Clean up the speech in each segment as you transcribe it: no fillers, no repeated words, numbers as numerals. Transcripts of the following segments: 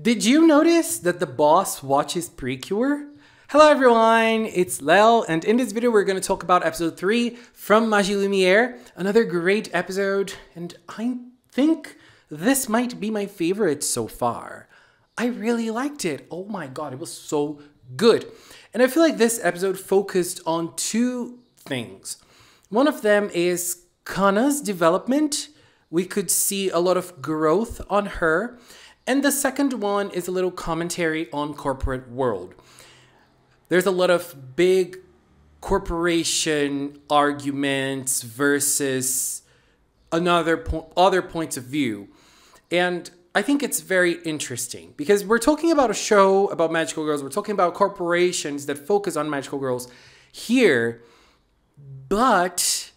Did you notice that the boss watches Precure? Hello everyone, it's Lel, and in this video we're going to talk about episode 3 from Magie Lumiere. Another great episode, and I think this might be my favorite so far. I really liked it. Oh my god, it was so good. And I feel like this episode focused on two things. One of them is Kana's development. We could see a lot of growth on her. And the second one is a little commentary on corporate world. There's a lot of big corporation arguments versus other points of view. And I think it's very interesting because we're talking about a show about magical girls. We're talking about corporations that focus on magical girls here. But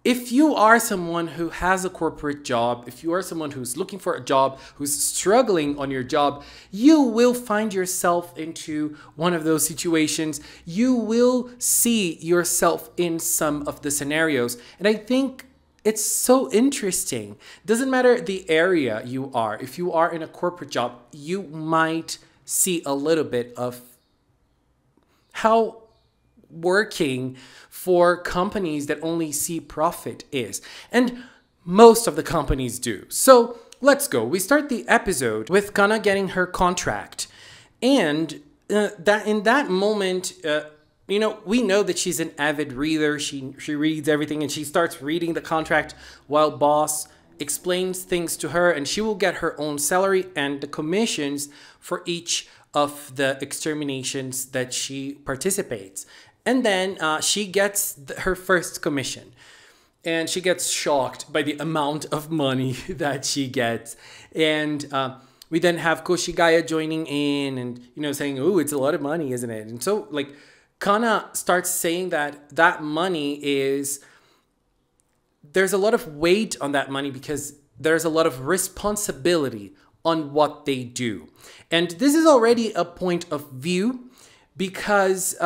if you are someone who has a corporate job, if you are someone who's looking for a job, who's struggling on your job, you will find yourself into one of those situations. You will see yourself in some of the scenarios. And I think it's so interesting. Doesn't matter the area you are. If you are in a corporate job, you might see a little bit of how working for companies that only see profit is. And most of the companies do. So let's go. We start the episode with Kana getting her contract. And that in that moment, we know that she's an avid reader. She reads everything and she starts reading the contract while boss explains things to her, and she will get her own salary and the commissions for each of the exterminations that she participates. And then she gets her first commission. And she gets shocked by the amount of money that she gets. And we then have Koshigaya joining in and, saying, "Ooh, it's a lot of money, isn't it?" And so, Kana starts saying that that money there's a lot of weight on that money because there's a lot of responsibility on what they do. And this is already a point of view because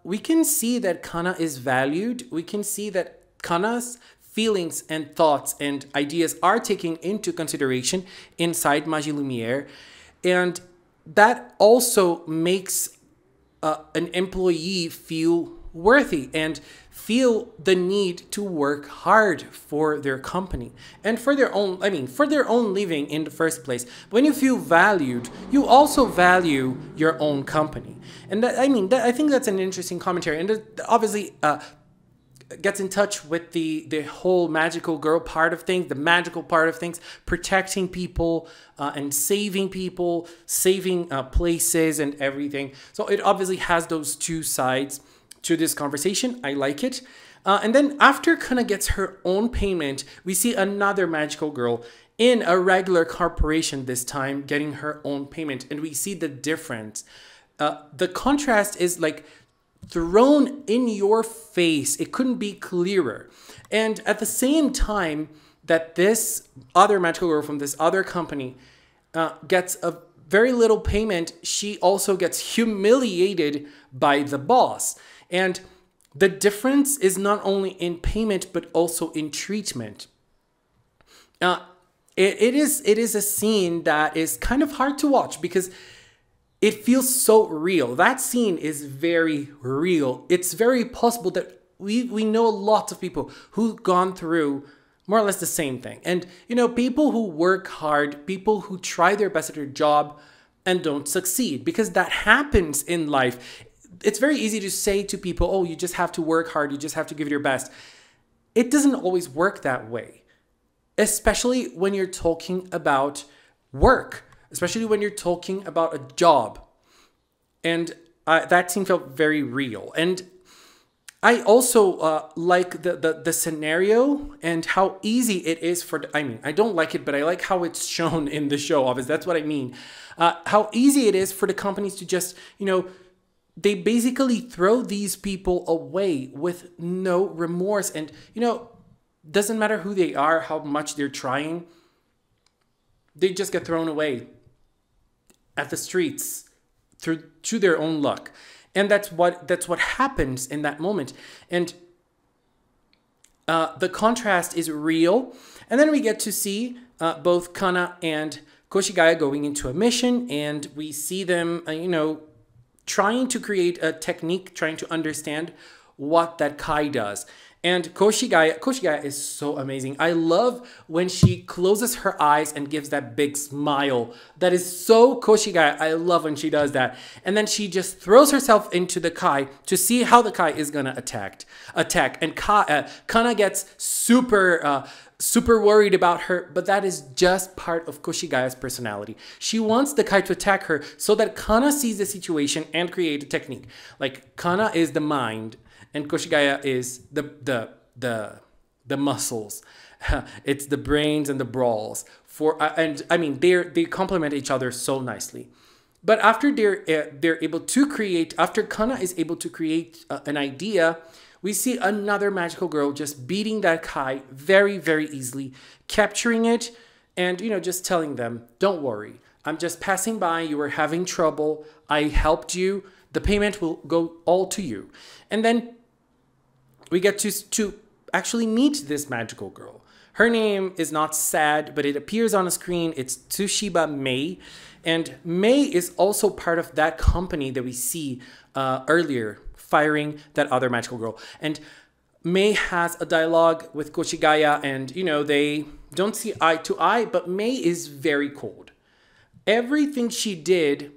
we can see that Kana is valued. We can see that Kana's feelings and thoughts and ideas are taken into consideration inside Magie Lumiere. And that also makes an employee feel worthy and feel the need to work hard for their company and for their own, for their own living in the first place. When you feel valued, you also value your own company. And I think that's an interesting commentary. And it obviously gets in touch with the whole magical girl part of things, the magical part of things, protecting people and saving people, saving places and everything. So it obviously has those two sides to this conversation. I like it. And then after Kana gets her own payment, we see another magical girl in a regular corporation this time getting her own payment. And we see the difference. The contrast is thrown in your face. It couldn't be clearer. And at the same time that this other magical girl from this other company gets a very little payment, she also gets humiliated by the boss. And the difference is not only in payment, but also in treatment. It is a scene that is kind of hard to watch because it feels so real. That scene is very real. It's very possible that we know lots of people who've gone through more or less the same thing. And, people who work hard, people who try their best at their job and don't succeed, because that happens in life. It's very easy to say to people, "Oh, you just have to work hard. You just have to give it your best." It doesn't always work that way, especially when you're talking about work, especially when you're talking about a job. And that scene felt very real. And I also like the scenario and how easy it is I don't like it, but I like how it's shown in the show. Obviously, that's what I mean. How easy it is for the companies to just, they basically throw these people away with no remorse. And, doesn't matter who they are, how much they're trying, they just get thrown away at the streets to their own luck. And that's what happens in that moment. And the contrast is real. And then we get to see both Kana and Koshigaya going into a mission, and we see them, trying to create a technique, trying to understand what that kai does. And Koshigaya is so amazing. I love when she closes her eyes and gives that big smile. That is so Koshigaya. I love when she does that. And then she just throws herself into the kai to see how the kai is gonna attack. And Kana gets super worried about her, but that is just part of Koshigaya's personality. She wants the kai to attack her so that Kana sees the situation and create a technique. Like, Kana is the mind, and Koshigaya is the muscles. It's the brains and the brawls. They complement each other so nicely. But after they're able to create, after Kana is able to create an idea, we see another magical girl just beating that kai very, very easily, capturing it, and just telling them, "Don't worry, I'm just passing by. You were having trouble. I helped you. The payment will go all to you." And then we get to actually meet this magical girl. Her name is not Sad, but it appears on a screen. It's Tsushiba Mei. And Mei is also part of that company that we see earlier, firing that other magical girl. And Mei has a dialogue with Koshigaya, and they don't see eye to eye, but Mei is very cold. Everything she did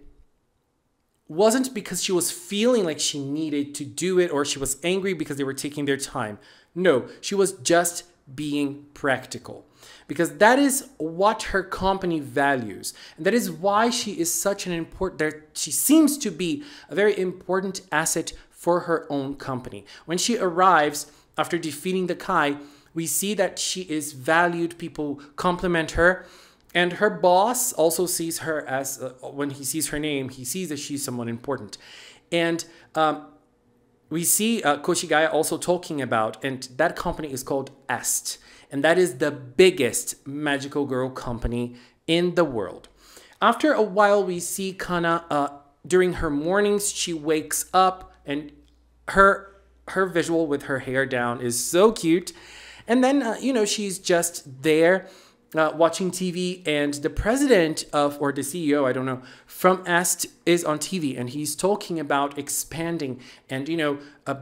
wasn't because she was feeling like she needed to do it or she was angry because they were taking their time. No, she was just being practical, because that is what her company values. And that is why she is such an she seems to be a very important asset for her own company. When she arrives after defeating the kai, we see that she is valued, people compliment her. And her boss also sees her as, when he sees her name, he sees that she's someone important. And we see Koshigaya also talking about, and that company is called Est. And that is the biggest magical girl company in the world. After a while, we see Kana, during her mornings, she wakes up, and her visual with her hair down is so cute. And then, she's just there watching TV, and the president or the CEO, I don't know, from Est is on TV, and he's talking about expanding and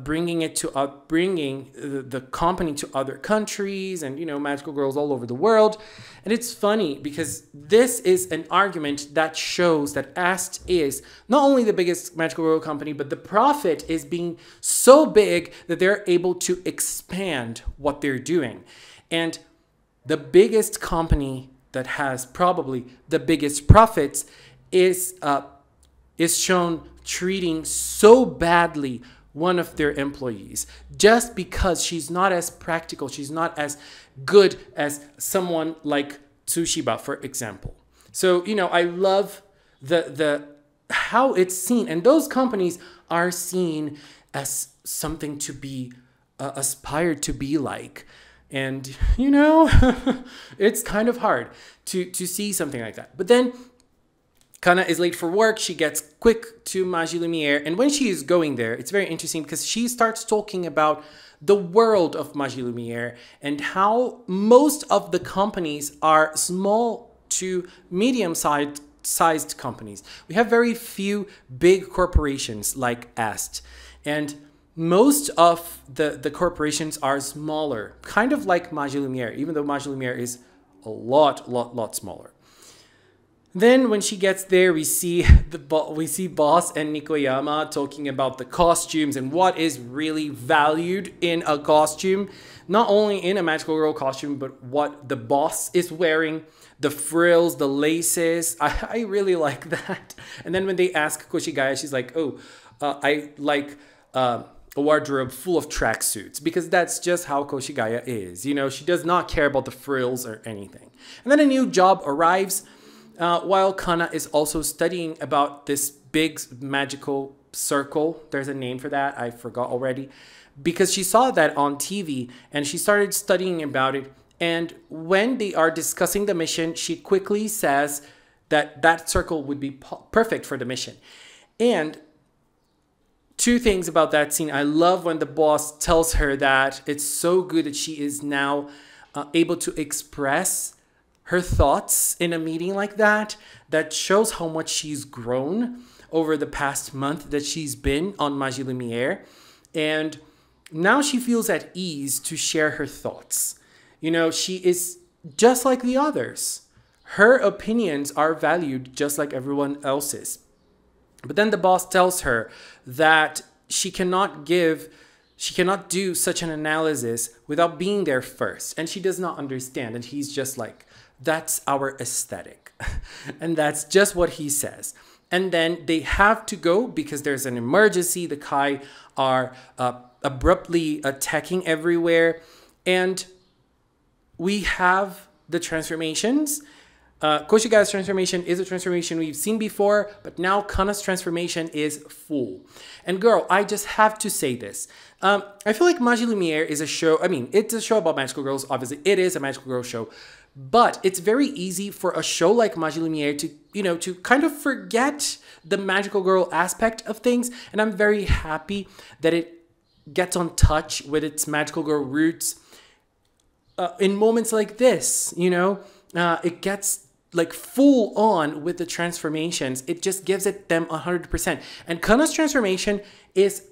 bringing the company to other countries, and magical girls all over the world. And it's funny because this is an argument that shows that Est is not only the biggest magical girl company, but the profit is being so big that they're able to expand what they're doing. And the biggest company that has probably the biggest profits is shown treating so badly one of their employees just because she's not as practical, she's not as good as someone like Tsushiba, for example. So, I love the how it's seen, and those companies are seen as something to be aspired to be like. And, it's kind of hard to see something like that. But then Kana is late for work. She gets quick to Magie Lumiere. And when she is going there, it's very interesting because she starts talking about the world of Magie Lumiere and how most of the companies are small to medium-sized companies. We have very few big corporations like Est. And most of the corporations are smaller, kind of like Magie Lumiere, even though Magie Lumiere is a lot smaller. Then when she gets there, we see Boss and Nikoyama talking about the costumes and what is really valued in a costume, not only in a magical girl costume, but what the boss is wearing, the frills, the laces. I really like that. And then when they ask Koshigaya, she's like, "Oh, I like a wardrobe full of tracksuits," because that's just how Koshigaya is. She does not care about the frills or anything. And then a new job arrives, while Kana is also studying about this big magical circle. There's a name for that, I forgot already, because she saw that on TV and she started studying about it. And when they are discussing the mission, she quickly says that that circle would be perfect for the mission. And two things about that scene. I love when the boss tells her that it's so good that she is now able to express her thoughts in a meeting like that, that shows how much she's grown over the past month that she's been on Magie Lumiere. And now she feels at ease to share her thoughts. You know, she is just like the others. Her opinions are valued just like everyone else's. But then the boss tells her that she cannot do such an analysis without being there first. And she does not understand. And he's just like, that's our aesthetic. And that's just what he says. And then they have to go because there's an emergency. The Kai are abruptly attacking everywhere. And we have the transformations. Koshigaya's transformation is a transformation we've seen before, but now Kana's transformation is full. And girl, I just have to say this. I feel like Magie Lumiere is a show, I mean, it's a show about magical girls, obviously. It is a magical girl show. But it's very easy for a show like Magie Lumiere to, you know, to kind of forget the magical girl aspect of things. And I'm very happy that it gets on touch with its magical girl roots in moments like this, you know. It gets like full on with the transformations. It just gives it them 100%. And Kana's transformation is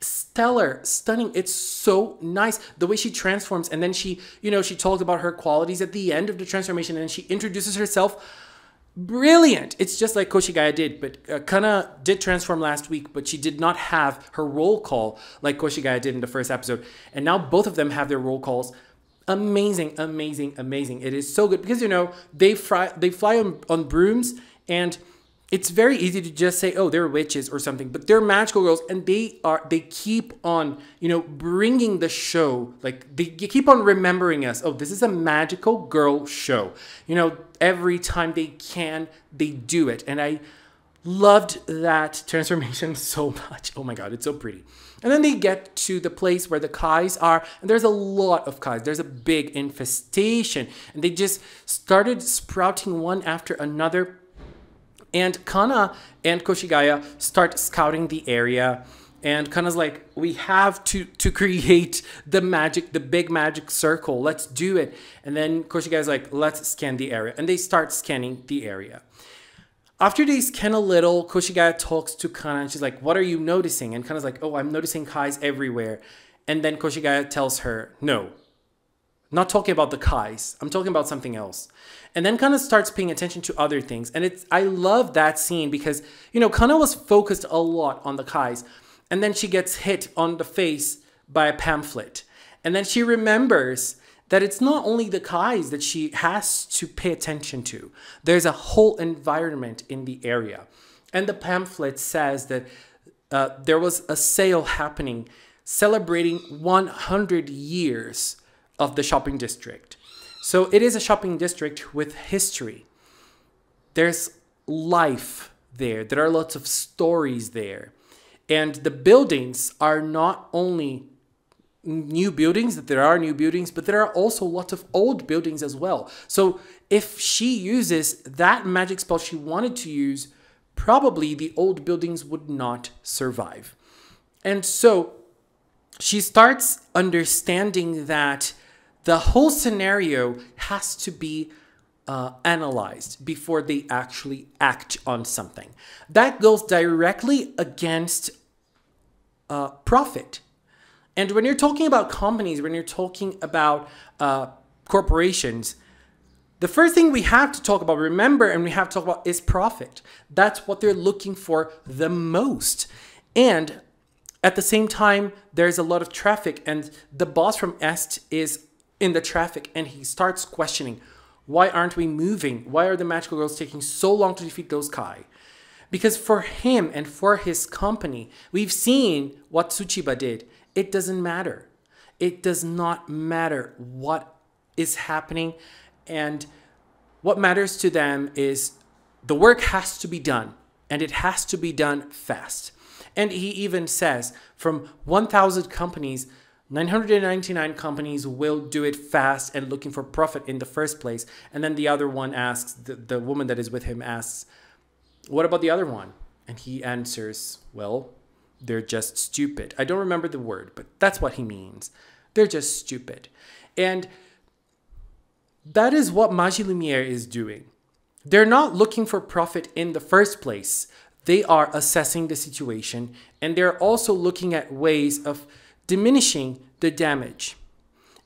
stellar, stunning. It's so nice the way she transforms. And then she, you know, she talks about her qualities at the end of the transformation, and then she introduces herself. Brilliant. It's just like Koshigaya did, but Kana did transform last week, but she did not have her roll call like Koshigaya did in the first episode. And now both of them have their roll calls. Amazing, amazing, amazing. It is so good because, you know, they fly on brooms, and it's very easy to just say, oh, they're witches or something, but they're magical girls, and they keep on, you know, bringing the show, like they keep on remembering us. Oh, this is a magical girl show. You know, every time they can, they do it. And I loved that transformation so much. Oh my God, it's so pretty. And then they get to the place where the Kais are, and there's a lot of Kais. There's a big infestation, and they just started sprouting one after another. And Kana and Koshigaya start scouting the area, and Kana's like, we have to create the big magic circle. Let's do it. And then Koshigaya's like, let's scan the area. And they start scanning the area. After they scan a little, Koshigaya talks to Kana, and she's like, what are you noticing? And Kana's like, oh, I'm noticing Kais everywhere. And then Koshigaya tells her, no, not talking about the Kais. I'm talking about something else. And then Kana starts paying attention to other things. And I love that scene because, you know, Kana was focused a lot on the Kais. And then she gets hit on the face by a pamphlet. And then she remembers that it's not only the Kais that she has to pay attention to. There's a whole environment in the area. And the pamphlet says that there was a sale happening celebrating 100 years of the shopping district. So it is a shopping district with history. There's life there. There are lots of stories there. And the buildings are not only new buildings, that there are new buildings, but there are also lots of old buildings as well. So if she uses that magic spell she wanted to use, probably the old buildings would not survive. And so she starts understanding that the whole scenario has to be analyzed before they actually act on something. That goes directly against profit. And when you're talking about companies, when you're talking about corporations, the first thing we have to talk about, remember, and we have to talk about is profit. That's what they're looking for the most. And at the same time, there's a lot of traffic, and the boss from Est is in the traffic, and he starts questioning, why aren't we moving? Why are the magical girls taking so long to defeat those Kai? Because for him and for his company, we've seen what Tsuchiba did. It doesn't matter. It does not matter what is happening. And what matters to them is the work has to be done. And it has to be done fast. And he even says from 1,000 companies, 999 companies will do it fast and looking for profit in the first place. And then the other one asks, the woman that is with him asks, what about the other one? And he answers, well, they're just stupid. I don't remember the word, but that's what he means. They're just stupid. And that is what Magie Lumiere is doing. They're not looking for profit in the first place. They are assessing the situation, and they're also looking at ways of diminishing the damage.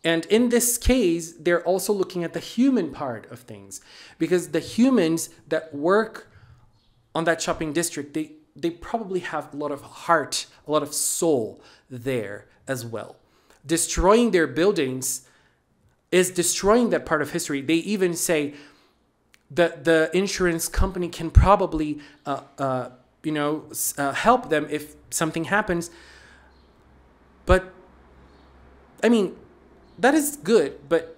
And in this case, they're also looking at the human part of things, because the humans that work on that shopping district, they probably have a lot of heart, a lot of soul there as well. Destroying their buildings is destroying that part of history. They even say that the insurance company can probably, help them if something happens. But, I mean, that is good, but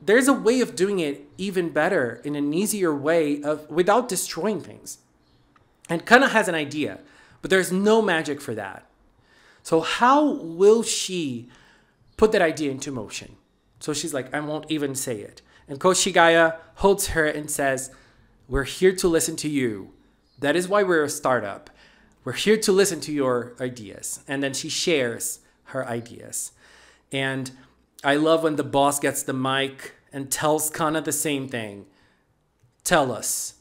there's a way of doing it even better, in an easier way without destroying things. And Kana has an idea, but there's no magic for that. So how will she put that idea into motion? So she's like, I won't even say it. And Coach Shigaya holds her and says, we're here to listen to you. That is why we're a startup. We're here to listen to your ideas. And then she shares her ideas. And I love when the boss gets the mic and tells Kana the same thing. Tell us.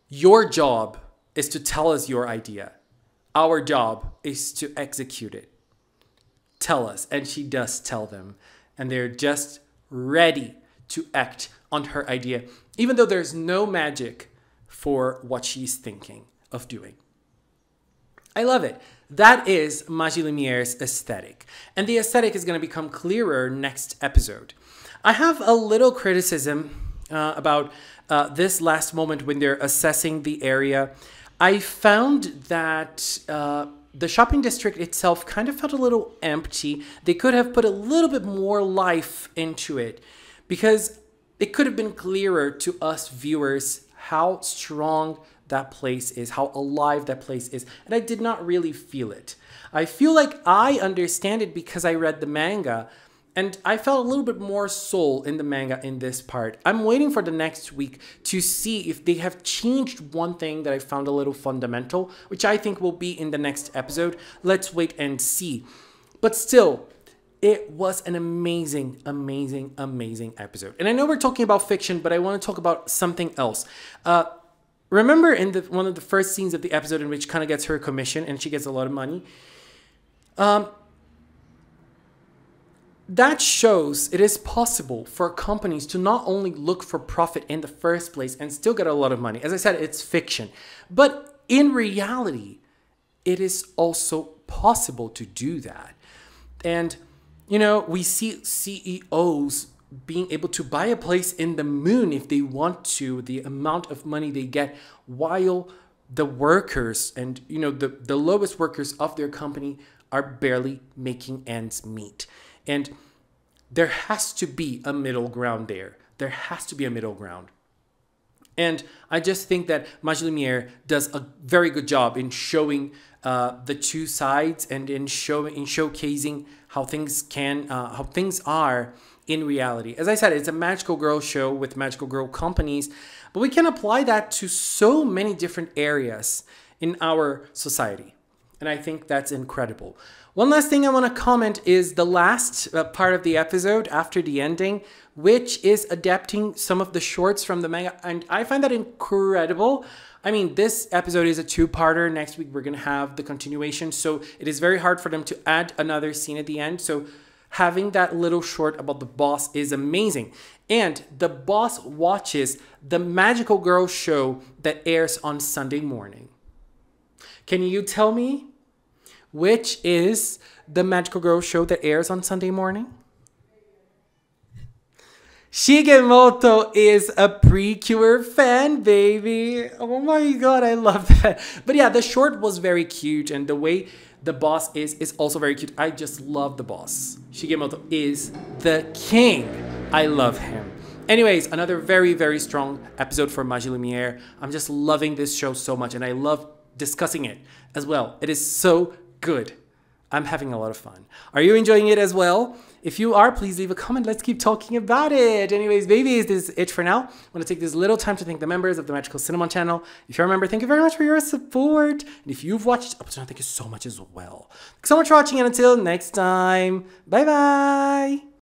Your job is to tell us your idea. Our job is to execute it. Tell us. And she does tell them. And they're just ready to act on her idea, even though there's no magic for what she's thinking of doing. I love it. That is Magie Lumiere's aesthetic. And the aesthetic is going to become clearer next episode. I have a little criticism about this last moment when they're assessing the area. I found that the shopping district itself kind of felt a little empty. They could have put a little bit more life into it, because it could have been clearer to us viewers how strong that place is, how alive that place is. And I did not really feel it. I feel like I understand it because I read the manga, and I felt a little bit more soul in the manga in this part. I'm waiting for the next week to see if they have changed one thing that I found a little fundamental, which I think will be in the next episode. Let's wait and see. But still, it was an amazing, amazing, amazing episode. And I know we're talking about fiction, but I want to talk about something else. Remember in one of the first scenes of the episode in which Kana gets her commission and she gets a lot of money? That shows it is possible for companies to not only look for profit in the first place and still get a lot of money. As I said, it's fiction. But in reality, it is also possible to do that. And, you know, we see CEOs being able to buy a place in the moon if they want to, the amount of money they get, while the workers and, you know, the lowest workers of their company are barely making ends meet. And there has to be a middle ground there. There has to be a middle ground. And I just think that Magie Lumiere does a very good job in showing the two sides and in showcasing how things are in reality. As I said, it's a magical girl show with magical girl companies, but we can apply that to so many different areas in our society. And I think that's incredible. One last thing I want to comment is the last part of the episode after the ending, which is adapting some of the shorts from the manga. And I find that incredible. I mean, this episode is a two-parter. Next week, we're going to have the continuation. So it is very hard for them to add another scene at the end. So having that little short about the boss is amazing. And the boss watches the Magical Girl show that airs on Sunday morning. Can you tell me which is the Magical Girl show that airs on Sunday morning? Shigemoto is a Precure fan, baby. Oh my god, I love that. But yeah, the short was very cute, and the way the boss is also very cute. I just love the boss. Shigemoto is the king. I love him. Anyways, another very, very strong episode for Magie Lumiere. I'm just loving this show so much, and I love discussing it as well. It is so good. I'm having a lot of fun. Are you enjoying it as well? If you are, please leave a comment. Let's keep talking about it. Anyways, babies, this is it for now. I want to take this little time to thank the members of the Magical Cinnamon channel. If you're a member, thank you very much for your support. And if you've watched up to now, thank you so much as well. Thanks so much for watching, and until next time, bye-bye.